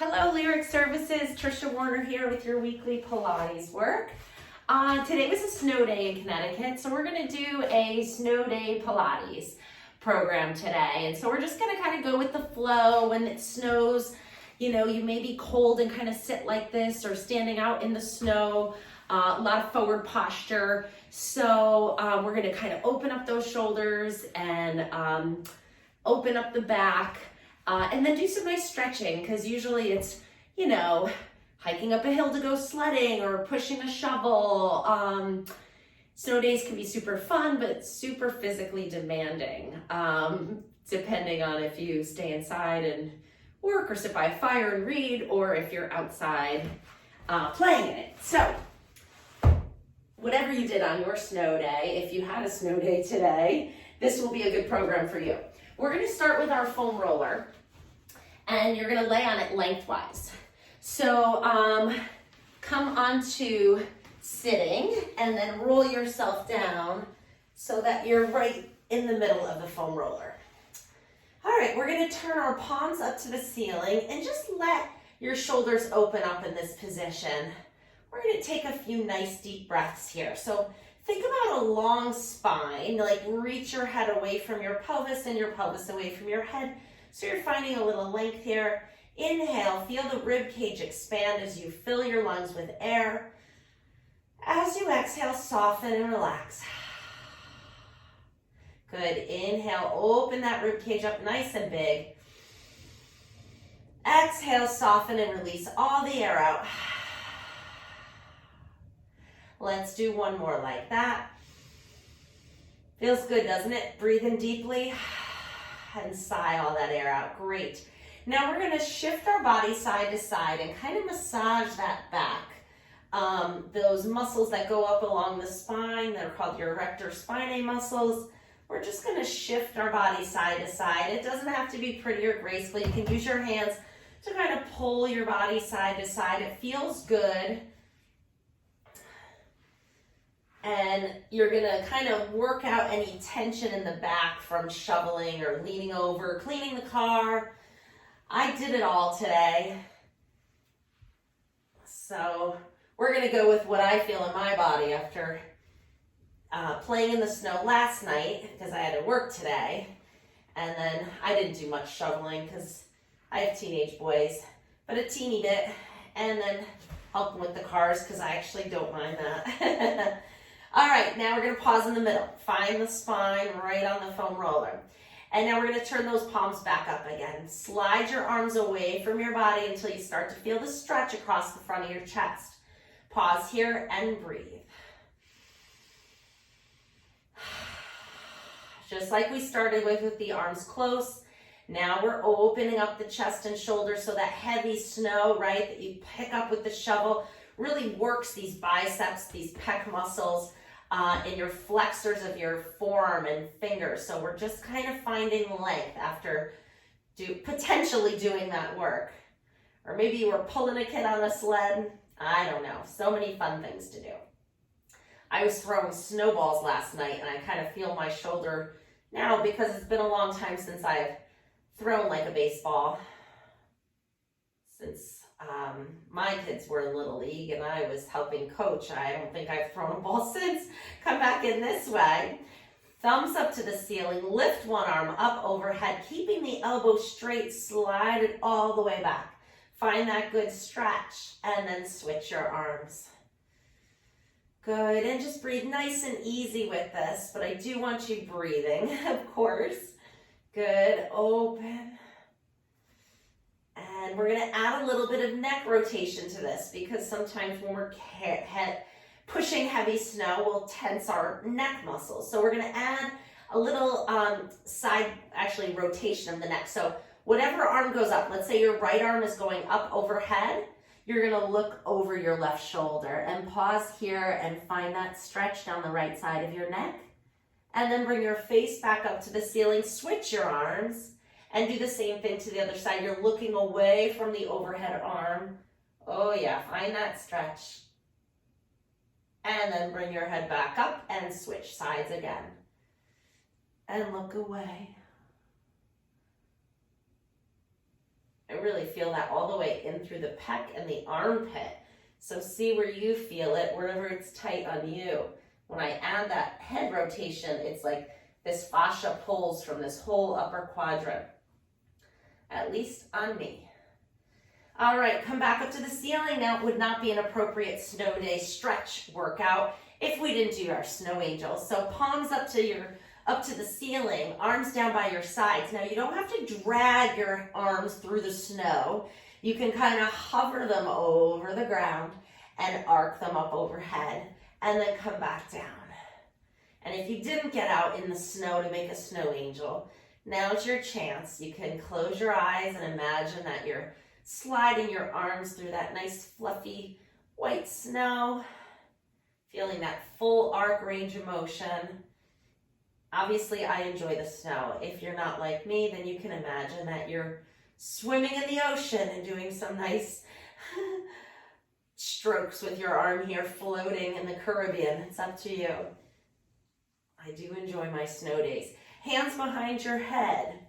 Hello, Lyric Services. Trisha Warner here with your weekly Pilates work. Today was a snow day in Connecticut, so we're going to do a snow day Pilates program today. And so we're just going to kind of go with the flow. When it snows, you may be cold and kind of sit like this or standing out in the snow. A lot of forward posture. So we're going to kind of open up those shoulders and open up the back. And then do some nice stretching, because usually it's, hiking up a hill to go sledding or pushing a shovel. Snow days can be super fun, but super physically demanding, depending on if you stay inside and work or sit by a fire and read, or if you're outside playing in it. So whatever you did on your snow day, if you had a snow day today, this will be a good program for you. We're going to start with our foam roller, and you're going to lay on it lengthwise. So come onto sitting and then roll yourself down so that you're right in the middle of the foam roller. All right, we're going to turn our palms up to the ceiling and just let your shoulders open up in this position. We're going to take a few nice deep breaths here. So think about a long spine, like reach your head away from your pelvis and your pelvis away from your head. So you're finding a little length here. Inhale, feel the rib cage expand as you fill your lungs with air. As you exhale, soften and relax. Good, inhale, open that rib cage up nice and big. Exhale, soften and release all the air out. Let's do one more like that. Feels good, doesn't it? Breathe in deeply and sigh all that air out. Great. Now we're going to shift our body side to side and kind of massage that back. Those muscles that go up along the spine, that are called your erector spinae muscles. We're just going to shift our body side to side. It doesn't have to be pretty or graceful. You can use your hands to kind of pull your body side to side. It feels good. And you're going to kind of work out any tension in the back from shoveling or leaning over, cleaning the car. I did it all today. So we're going to go with what I feel in my body after playing in the snow last night, because I had to work today. And then I didn't do much shoveling because I have teenage boys, but a teeny bit. And then helping with the cars, because I actually don't mind that. All right, now we're going to pause in the middle. Find the spine right on the foam roller. And now we're going to turn those palms back up again. Slide your arms away from your body until you start to feel the stretch across the front of your chest. Pause here and breathe. Just like we started with the arms close, now we're opening up the chest and shoulders so that heavy snow, right, that you pick up with the shovel really works these biceps, these pec muscles, in your flexors of your forearm and fingers. So we're just kind of finding length after potentially doing that work. Or maybe you were pulling a kid on a sled. I don't know. So many fun things to do. I was throwing snowballs last night, and I kind of feel my shoulder now because it's been a long time since I've thrown like a baseball. Since my kids were in Little League and I was helping coach, I don't think I've thrown a ball since. Come back in this way. Thumbs up to the ceiling. Lift one arm up overhead, keeping the elbow straight. Slide it all the way back. Find that good stretch and then switch your arms. Good, and just breathe nice and easy with this, but I do want you breathing, of course. Good, open. And we're going to add a little bit of neck rotation to this, because sometimes when we're pushing heavy snow, we'll tense our neck muscles. So we're going to add a little rotation of the neck. So whatever arm goes up, let's say your right arm is going up overhead, you're going to look over your left shoulder and pause here and find that stretch down the right side of your neck. And then bring your face back up to the ceiling, switch your arms. And do the same thing to the other side. You're looking away from the overhead arm. Oh yeah, find that stretch. And then bring your head back up and switch sides again. And look away. I really feel that all the way in through the pec and the armpit. So see where you feel it, wherever it's tight on you. When I add that head rotation, it's like this fascia pulls from this whole upper quadrant, at least on me. All right, come back up to the ceiling. Now it would not be an appropriate snow day stretch workout if we didn't do our snow angels. So palms up to the ceiling, arms down by your sides. Now you don't have to drag your arms through the snow. You can kind of hover them over the ground and arc them up overhead and then come back down. And if you didn't get out in the snow to make a snow angel, now's your chance. You can close your eyes and imagine that you're sliding your arms through that nice fluffy white snow, feeling that full arc range of motion. Obviously, I enjoy the snow. If you're not like me, then you can imagine that you're swimming in the ocean and doing some nice strokes with your arm here, floating in the Caribbean. It's up to you. I do enjoy my snow days. Hands behind your head.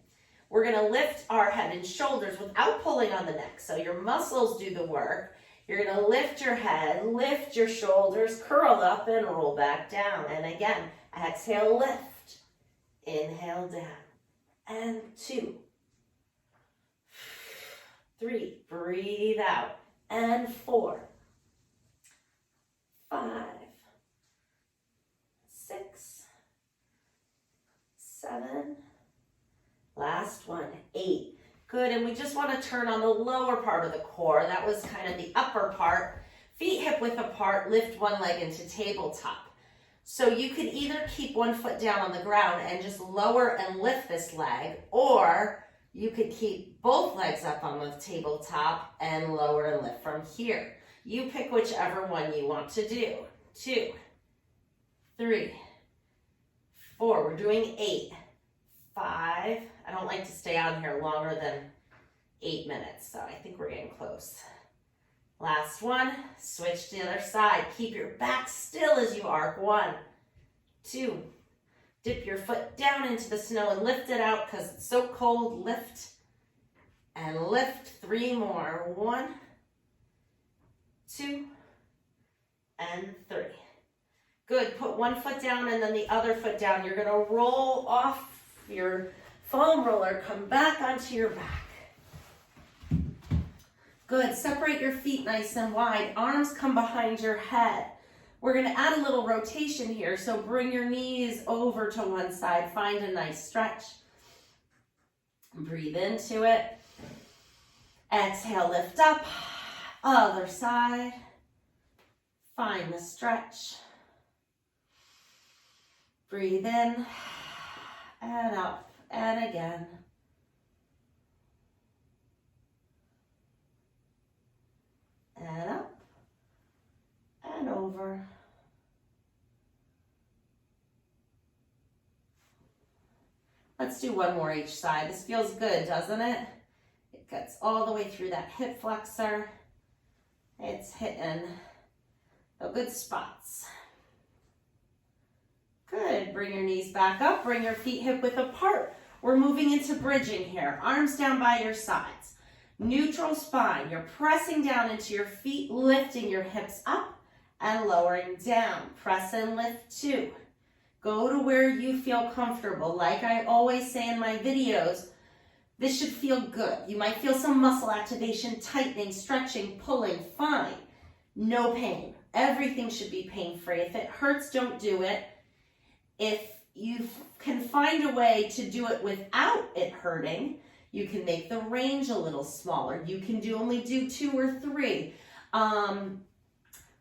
We're going to lift our head and shoulders without pulling on the neck. So your muscles do the work. You're going to lift your head, lift your shoulders, curl up and roll back down. And again, exhale, lift. Inhale down. And 2, 3, breathe out. And 4, 5, 6, 7, last one, 8. Good, and we just want to turn on the lower part of the core. That was kind of the upper part. Feet hip width apart, lift one leg into tabletop. So you could either keep one foot down on the ground and just lower and lift this leg, or you could keep both legs up on the tabletop and lower and lift from here. You pick whichever one you want to do. 2, 3, 4, we're doing 8, 5, I don't like to stay on here longer than 8 minutes, so I think we're getting close. Last one, switch to the other side. Keep your back still as you arc. 1, 2, dip your foot down into the snow and lift it out because it's so cold. Lift and lift. 3 more. 1, 2, and 3. Good, put one foot down and then the other foot down. You're gonna roll off your foam roller, come back onto your back. Good, separate your feet nice and wide. Arms come behind your head. We're gonna add a little rotation here, so bring your knees over to one side. Find a nice stretch. Breathe into it. Exhale, lift up. Other side. Find the stretch. Breathe in and up and again. And up and over. Let's do one more each side. This feels good, doesn't it? It gets all the way through that hip flexor. It's hitting the good spots. Good, bring your knees back up, bring your feet hip width apart. We're moving into bridging here, arms down by your sides. Neutral spine, you're pressing down into your feet, lifting your hips up and lowering down. Press and lift 2. Go to where you feel comfortable. Like I always say in my videos, this should feel good. You might feel some muscle activation, tightening, stretching, pulling, fine. No pain. Everything should be pain-free. If it hurts, don't do it. If you can find a way to do it without it hurting, you can make the range a little smaller. You can only do 2 or 3.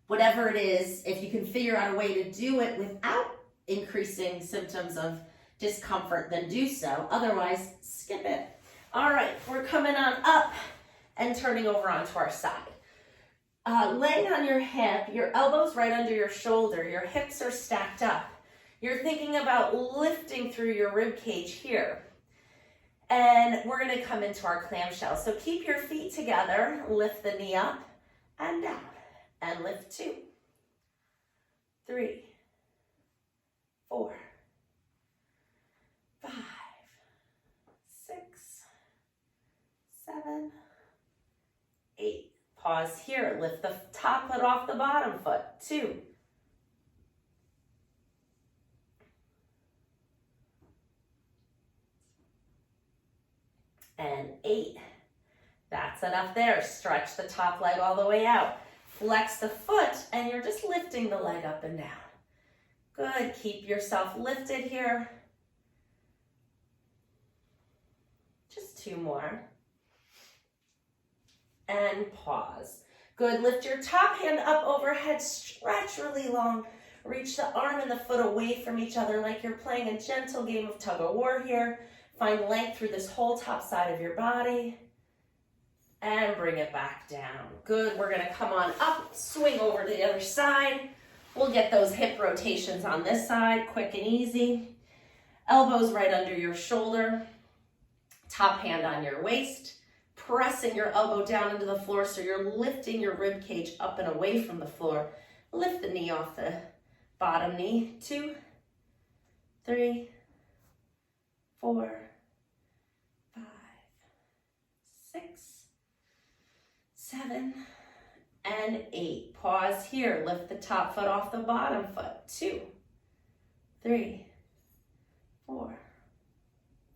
Whatever it is, if you can figure out a way to do it without increasing symptoms of discomfort, then do so. Otherwise, skip it. All right, we're coming on up and turning over onto our side. Laying on your hip, your elbows right under your shoulder, your hips are stacked up. You're thinking about lifting through your rib cage here. And we're gonna come into our clamshell. So keep your feet together, lift the knee up and down, and lift 2, 3, 4, 5, 6, 7, 8. Pause here. Lift the top foot off the bottom foot. 2. And 8. That's enough there. Stretch the top leg all the way out. Flex the foot, and you're just lifting the leg up and down. Good. Keep yourself lifted here. Just 2 more. And pause. Good. Lift your top hand up overhead. Stretch really long. Reach the arm and the foot away from each other like you're playing a gentle game of tug of war here. Find length through this whole top side of your body. And bring it back down. Good. We're going to come on up, swing over to the other side. We'll get those hip rotations on this side, quick and easy. Elbows right under your shoulder. Top hand on your waist. Pressing your elbow down into the floor so you're lifting your rib cage up and away from the floor. Lift the knee off the bottom knee. 2, 3, 4, 5, 6, 7, and 8. Pause here. Lift the top foot off the bottom foot. 2, 3, 4,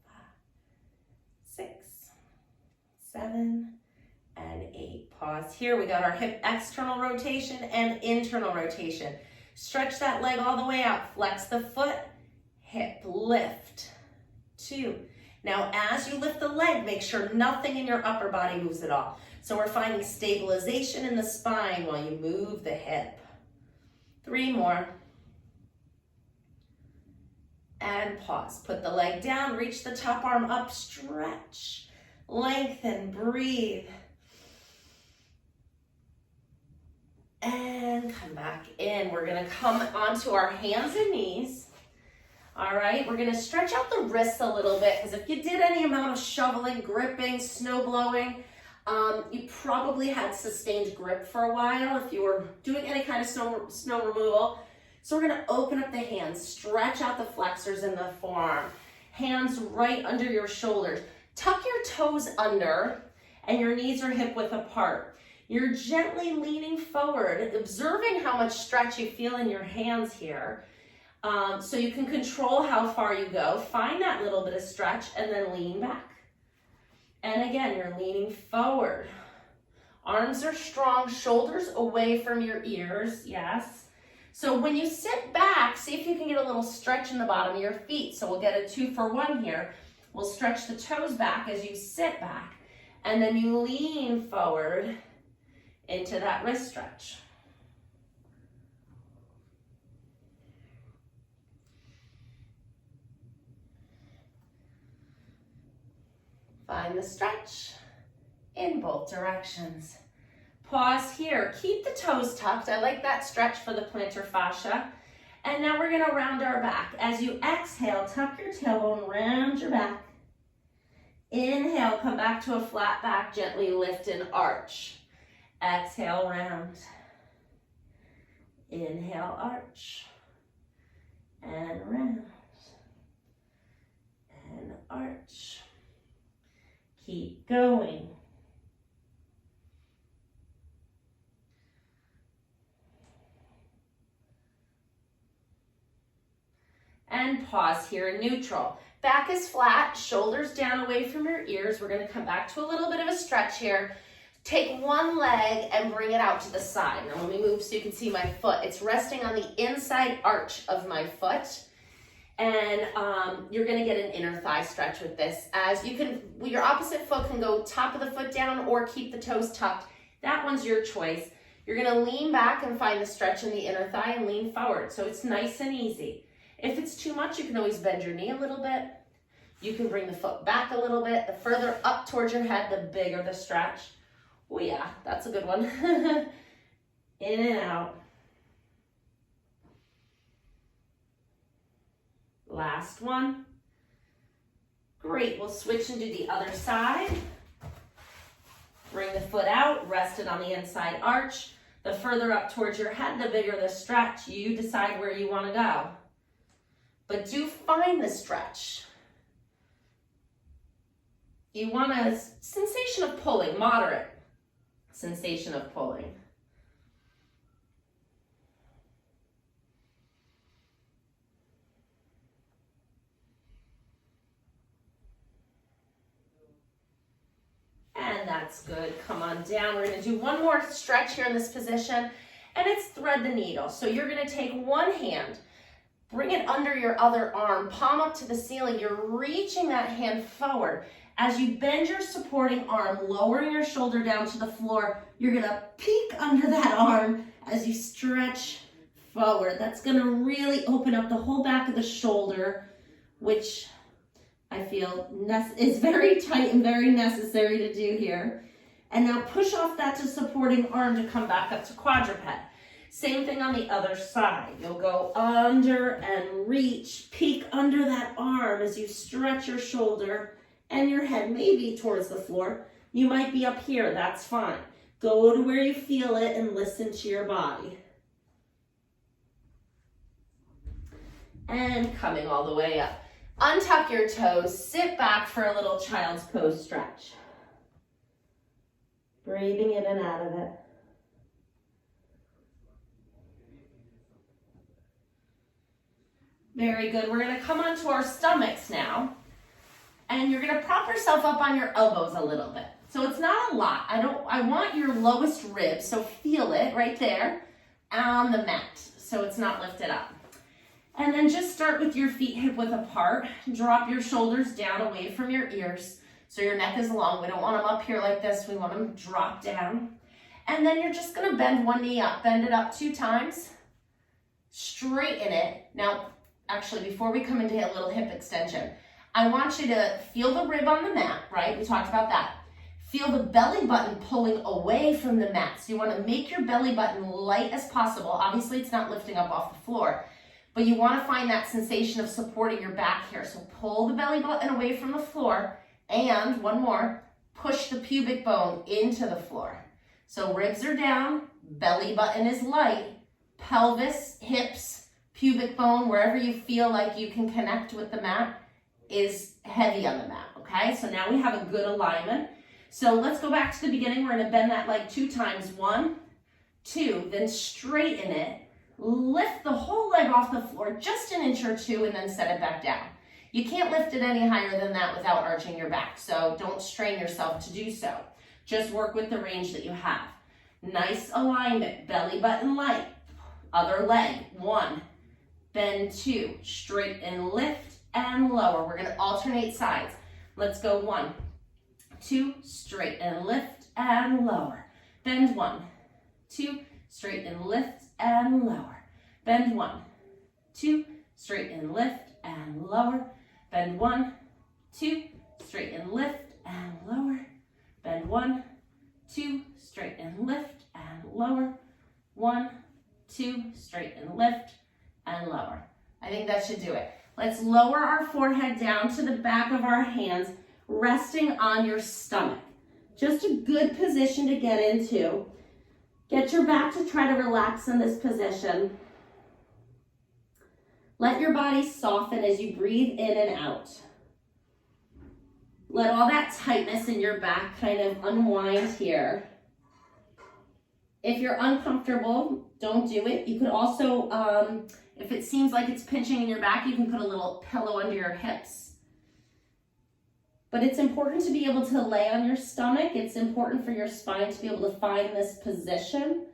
5, 6, 7, and 8. Pause here. We got our hip external rotation and internal rotation. Stretch that leg all the way out. Flex the foot. Hip lift. 2. Now, as you lift the leg, make sure nothing in your upper body moves at all. So we're finding stabilization in the spine while you move the hip. 3 more. And pause. Put the leg down. Reach the top arm up. Stretch. Lengthen. Breathe. And come back in. We're going to come onto our hands and knees. All right, we're gonna stretch out the wrists a little bit because if you did any amount of shoveling, gripping, snow blowing, you probably had sustained grip for a while if you were doing any kind of snow removal. So we're gonna open up the hands, stretch out the flexors in the forearm, hands right under your shoulders. Tuck your toes under and your knees are hip width apart. You're gently leaning forward, observing how much stretch you feel in your hands here. So you can control how far you go. Find that little bit of stretch and then lean back. And again, you're leaning forward. Arms are strong, shoulders away from your ears, yes. So when you sit back, see if you can get a little stretch in the bottom of your feet. So we'll get a 2 for 1 here. We'll stretch the toes back as you sit back. And then you lean forward into that wrist stretch. Find the stretch in both directions. Pause here. Keep the toes tucked. I like that stretch for the plantar fascia. And now we're going to round our back. As you exhale, tuck your tailbone, round your back. Inhale, come back to a flat back, gently lift and arch. Exhale, round. Inhale, arch. And round. And arch. Keep going. And pause here in neutral. Back is flat, shoulders down away from your ears. We're going to come back to a little bit of a stretch here. Take one leg and bring it out to the side. Now let me move so you can see my foot. It's resting on the inside arch of my foot. And you're gonna get an inner thigh stretch with this. As you can, your opposite foot can go top of the foot down or keep the toes tucked. That one's your choice. You're gonna lean back and find the stretch in the inner thigh and lean forward. So it's nice and easy. If it's too much, you can always bend your knee a little bit. You can bring the foot back a little bit. The further up towards your head, the bigger the stretch. Oh yeah, that's a good one. In and out. Last one. Great, we'll switch and do the other side. Bring the foot out, rest it on the inside arch. The further up towards your head, the bigger the stretch. You decide where you want to go. But do find the stretch. you want a sensation of pulling, moderate sensation of pulling. And that's good. Come on down. We're going to do one more stretch here in this position, and it's thread the needle. So you're going to take one hand, bring it under your other arm, palm up to the ceiling. You're reaching that hand forward. As you bend your supporting arm, lowering your shoulder down to the floor, you're going to peek under that arm as you stretch forward. That's going to really open up the whole back of the shoulder, which I feel is very tight and very necessary to do here. And now push off that to supporting arm to come back up to quadruped. Same thing on the other side. You'll go under and reach, peek under that arm as you stretch your shoulder and your head maybe towards the floor. You might be up here, that's fine. Go to where you feel it and listen to your body. And coming all the way up. Untuck your toes, sit back for a little child's pose stretch. Breathing in and out of it. Very good. We're going to come onto our stomachs now. And you're going to prop yourself up on your elbows a little bit. So it's not a lot. I want your lowest rib, so feel it right there on the mat. So it's not lifted up. And then just start with your feet hip width apart. Drop your shoulders down away from your ears. So your neck is long. We don't want them up here like this. We want them drop down. And then you're just going to bend one knee up. Bend it up 2 times. Straighten it. Now, actually, before we come into a little hip extension, I want you to feel the rib on the mat, right? We talked about that. Feel the belly button pulling away from the mat. So you want to make your belly button light as possible. Obviously, it's not lifting up off the floor, but you want to find that sensation of supporting your back here. So pull the belly button away from the floor, and one more, push the pubic bone into the floor. So ribs are down, belly button is light, pelvis, hips, pubic bone, wherever you feel like you can connect with the mat is heavy on the mat, okay? So now we have a good alignment. So let's go back to the beginning. We're going to bend that leg 2 times. 1, 2, then straighten it. Lift the whole leg off the floor just an inch or 2 and then set it back down. You can't lift it any higher than that without arching your back, so don't strain yourself to do so. Just work with the range that you have. Nice alignment, belly button light. Other leg, 1, bend 2, straighten, lift, and lower. We're going to alternate sides. Let's go 1, 2, straighten, lift, and lower. Bend 1, 2, straighten, lift, and lower. Bend 1, 2, straighten, lift, and lower. Bend 1, 2, straighten, lift, and lower. Bend 1, 2, straighten, lift, and lower. 1, 2, straighten, lift, and lower. I think that should do it. Let's lower our forehead down to the back of our hands, resting on your stomach. Just a good position to get into. Get your back to try to relax in this position. Let your body soften as you breathe in and out. Let all that tightness in your back kind of unwind here. If you're uncomfortable, don't do it. You could also, if it seems like it's pinching in your back, you can put a little pillow under your hips. But it's important to be able to lay on your stomach. It's important for your spine to be able to find this position,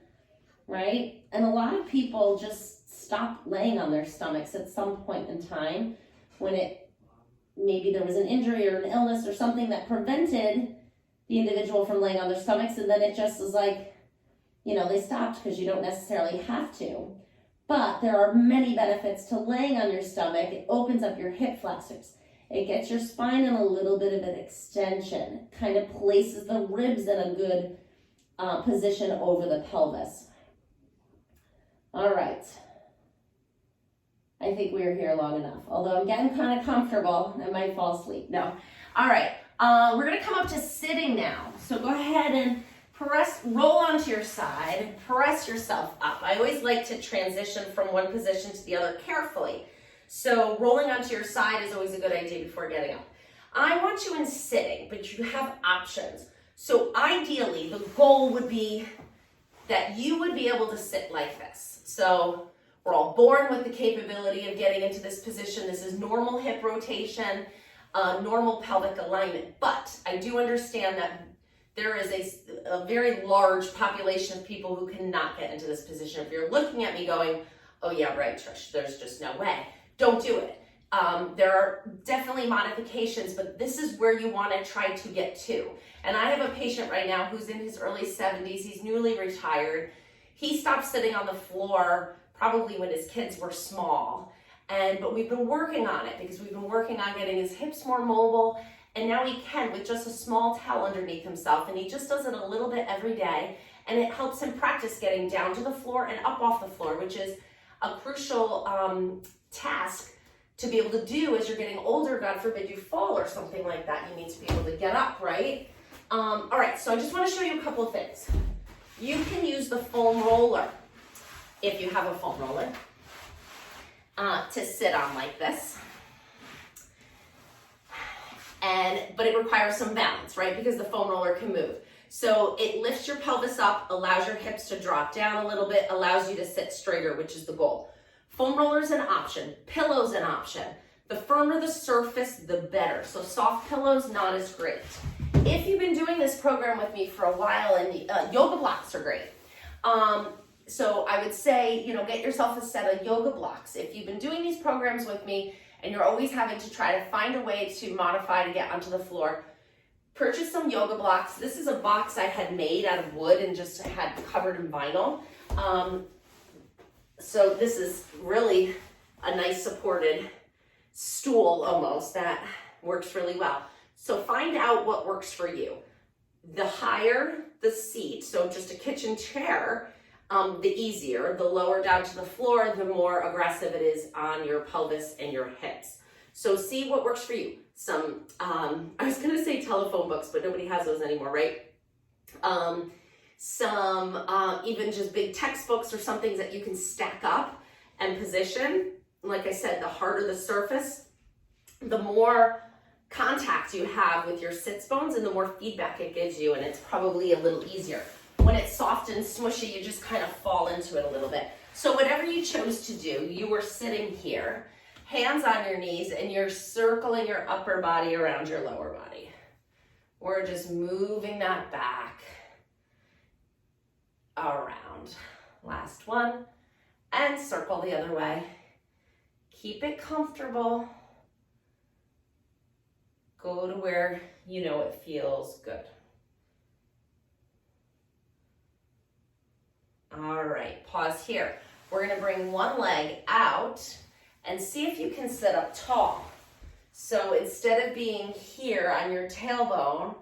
right? And a lot of people just stop laying on their stomachs at some point in time when maybe there was an injury or an illness or something that prevented the individual from laying on their stomachs, and then it just is like, they stopped because you don't necessarily have to. But there are many benefits to laying on your stomach. It opens up your hip flexors. It gets your spine in a little bit of an extension. It kind of places the ribs in a good position over the pelvis. All right. I think we're here long enough. Although I'm getting kind of comfortable, I might fall asleep. No. All right. We're going to come up to sitting now. So go ahead and roll onto your side, press yourself up. I always like to transition from one position to the other carefully. So rolling onto your side is always a good idea before getting up. I want you in sitting, but you have options. So ideally, the goal would be that you would be able to sit like this. So we're all born with the capability of getting into this position. This is normal hip rotation, normal pelvic alignment. But I do understand that there is a very large population of people who cannot get into this position. If you're looking at me going, oh yeah, right, Trish, there's just no way. Don't do it. There are definitely modifications, but this is where you want to try to get to. And I have a patient right now who's in his early 70s. He's newly retired. He stopped sitting on the floor probably when his kids were small. But we've been working on it because we've been working on getting his hips more mobile. And now he can with just a small towel underneath himself. And he just does it a little bit every day. And it helps him practice getting down to the floor and up off the floor, which is a crucial task to be able to do as you're getting older. God forbid you fall or something like that. You need to be able to get up, right? All right, so I just want to show you a couple of things. You can use the foam roller, if you have a foam roller, to sit on like this. But it requires some balance, right? Because the foam roller can move. So it lifts your pelvis up, allows your hips to drop down a little bit, allows you to sit straighter, which is the goal. Foam roller is an option. Pillow's an option. The firmer the surface, the better. So soft pillows, not as great. If you've been doing this program with me for a while, and yoga blocks are great. So I would say, get yourself a set of yoga blocks. If you've been doing these programs with me and you're always having to try to find a way to modify to get onto the floor, purchase some yoga blocks. This is a box I had made out of wood and just had covered in vinyl. So this is really a nice supported stool almost that works really well. So find out what works for you. The higher the seat, so just a kitchen chair, the easier. The lower down to the floor, the more aggressive it is on your pelvis and your hips. So see what works for you. Some, I was gonna say telephone books, but nobody has those anymore, right? Even just big textbooks or some things that you can stack up and position. Like I said, the harder the surface, the more contact you have with your sits bones and the more feedback it gives you, and it's probably a little easier. When it's soft and smushy, you just kind of fall into it a little bit. So whatever you chose to do, you were sitting here, hands on your knees, and you're circling your upper body around your lower body. We're just moving that back around. Last one, and circle the other way. Keep it comfortable. Go to where you know it feels good. All right, pause here. We're gonna bring one leg out and see if you can sit up tall. So instead of being here on your tailbone,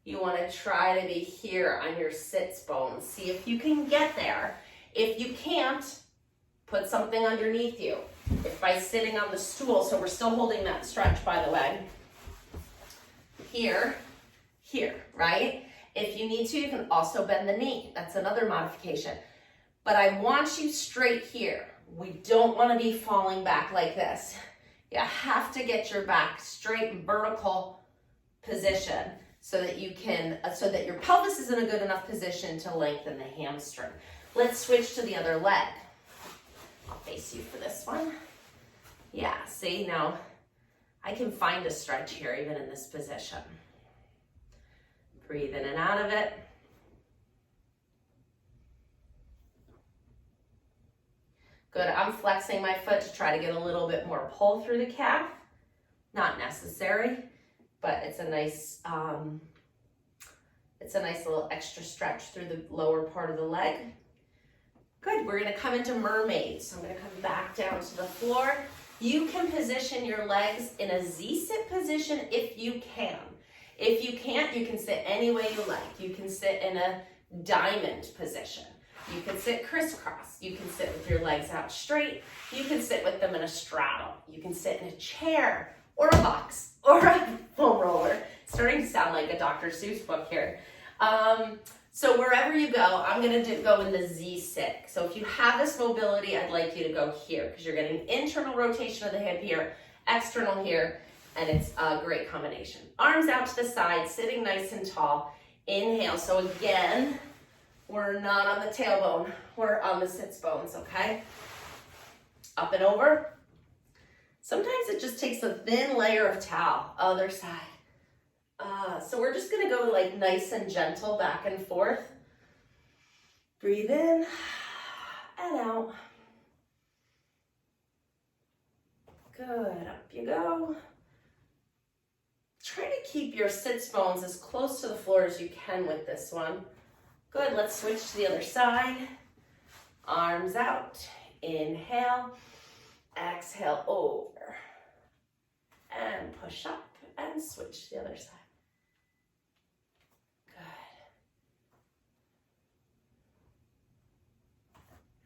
you wanna try to be here on your sits bone. See if you can get there. If you can't, put something underneath you. If by sitting on the stool, so we're still holding that stretch, by the way, here, right? If you need to, you can also bend the knee. That's another modification. But I want you straight here. We don't want to be falling back like this. You have to get your back straight, vertical position so that your pelvis is in a good enough position to lengthen the hamstring. Let's switch to the other leg. I'll face you for this one. Yeah, see, now I can find a stretch here even in this position. Breathe in and out of it. Good, I'm flexing my foot to try to get a little bit more pull through the calf. Not necessary, but it's a nice little extra stretch through the lower part of the leg. Good, we're gonna come into mermaid. So I'm gonna come back down to the floor. You can position your legs in a Z-sit position if you can. If you can't, you can sit any way you like. You can sit in a diamond position. You can sit crisscross. You can sit with your legs out straight. You can sit with them in a straddle. You can sit in a chair or a box or a foam roller. It's starting to sound like a Dr. Seuss book here. So wherever you go, I'm gonna go in the Z-sit. So if you have this mobility, I'd like you to go here because you're getting internal rotation of the hip here, external here. and it's a great combination. Arms out to the side, sitting nice and tall. Inhale. So again, we're not on the tailbone, we're on the sits bones, okay? Up and over. Sometimes it just takes a thin layer of towel. Other side. So we're just gonna go like nice and gentle back and forth. Breathe in and out. Good, up you go. Try to keep your sits bones as close to the floor as you can with this one. Good, let's switch to the other side. Arms out, inhale, exhale over, and push up and switch to the other side.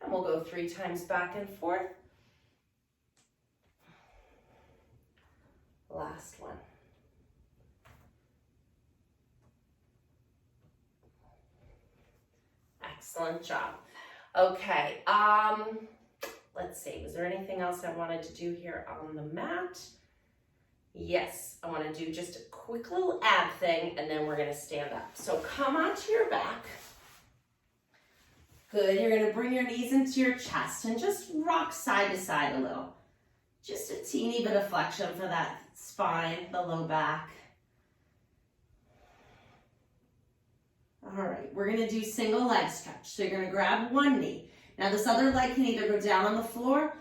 And we'll go 3 times back and forth. Last one. Excellent job. Okay, let's see, was there anything else I wanted to do here on the mat? Yes, I want to do just a quick little ab thing, and then we're going to stand up. So come onto your back. Good, you're gonna bring your knees into your chest and just rock side to side a little. Just a teeny bit of flexion for that spine, the low back. All right, we're gonna do single leg stretch. So you're gonna grab one knee. Now this other leg can either go down on the floor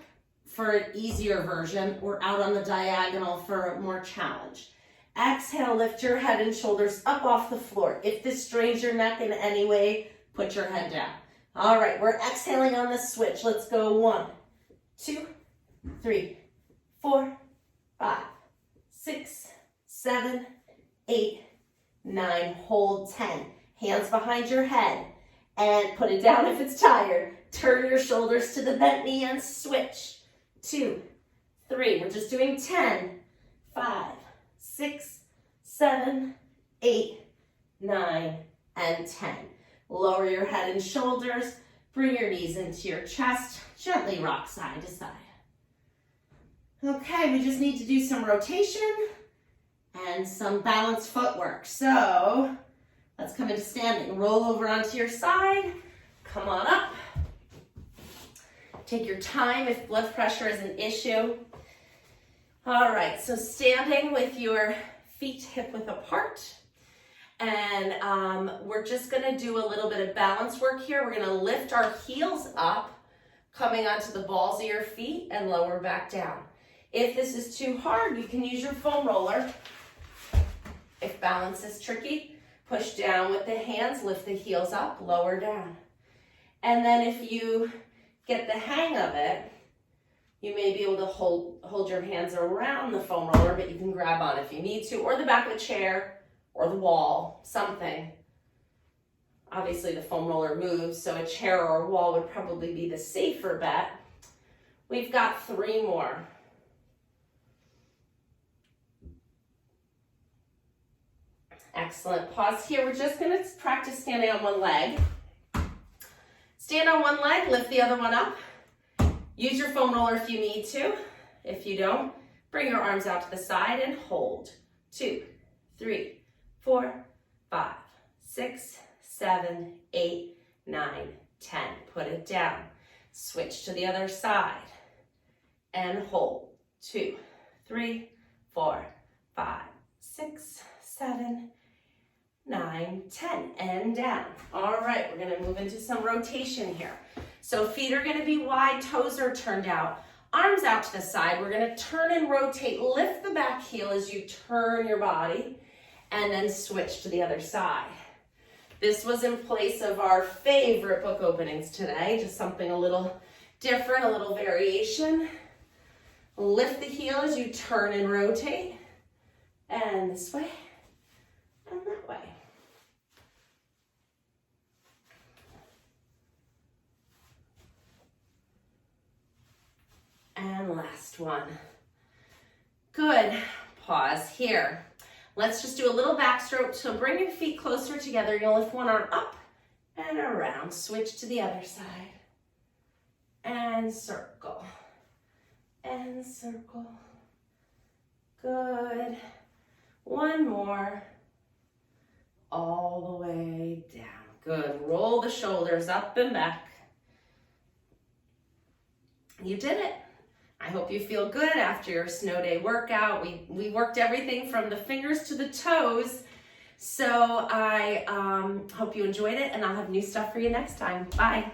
for an easier version or out on the diagonal for a more challenge. Exhale, lift your head and shoulders up off the floor. If this strains your neck in any way, put your head down. All right, we're exhaling on the switch. Let's go 1, 2, 3, 4, 5, 6, 7, 8, 9. Hold 10. Hands behind your head and put it down if it's tired. Turn your shoulders to the bent knee and switch. 2, 3. We're just doing 10, 5, 6, 7, 8, 9, and 10. Lower your head and shoulders, bring your knees into your chest, gently rock side to side. Okay, we just need to do some rotation and some balanced footwork. So let's come into standing. Roll over onto your side, come on up. Take your time if blood pressure is an issue. All right, so standing with your feet hip width apart. And we're just gonna do a little bit of balance work here. We're gonna lift our heels up, coming onto the balls of your feet and lower back down. If this is too hard, you can use your foam roller. If balance is tricky, push down with the hands, lift the heels up, lower down. And then if you get the hang of it, you may be able to hold your hands around the foam roller, but you can grab on if you need to, or the back of a chair, or the wall, something. Obviously the foam roller moves, so a chair or a wall would probably be the safer bet. We've got 3 more. Excellent, pause here. We're just gonna practice standing on one leg. Stand on one leg, lift the other one up. Use your foam roller if you need to. If you don't, bring your arms out to the side and hold. 2, 3, 4, 5, 6, 7, 8, 9, 10. Put it down. Switch to the other side and hold. 2, 3, 4, 5, 6, 7, 9, 10, and down. All right, we're gonna move into some rotation here. So feet are gonna be wide, toes are turned out, arms out to the side. We're gonna turn and rotate, lift the back heel as you turn your body, and then switch to the other side. This was in place of our favorite book openings today, just something a little different, a little variation. Lift the heel as you turn and rotate, and this way, and that way. And last one. Good, pause here. Let's just do a little backstroke. So bring your feet closer together. You'll lift one arm up and around. Switch to the other side. And circle. And circle. Good. One more. All the way down. Good. Roll the shoulders up and back. You did it. I hope you feel good after your snow day workout. We worked everything from the fingers to the toes. So I hope you enjoyed it, and I'll have new stuff for you next time. Bye.